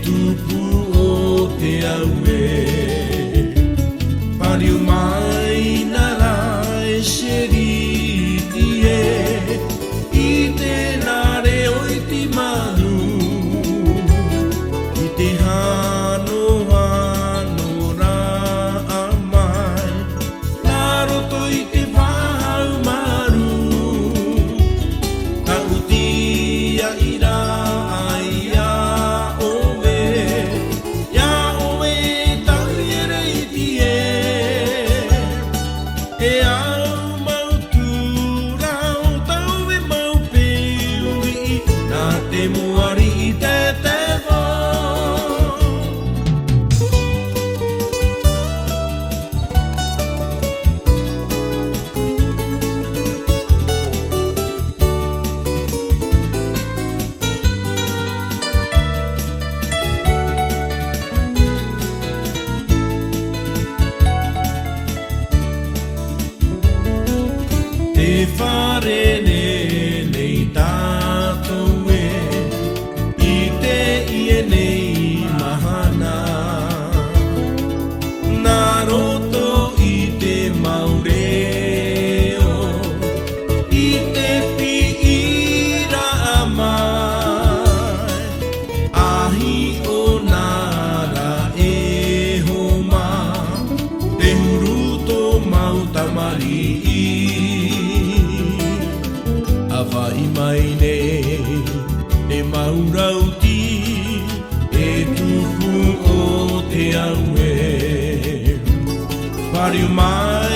tupu o te aue Pariu mai nara e sheriti e I te nare o I ti manu I te hano hano rā amai Nā roto I te whahau maru Ka utia I rā Te whare nei tātou e I te ie nei mahana Nā roto I te maureo I te piira amai Ahi o nara e homa Te huruto mautamari Awai mai nei, e maurauti, e tupu o te aue. Pariu mai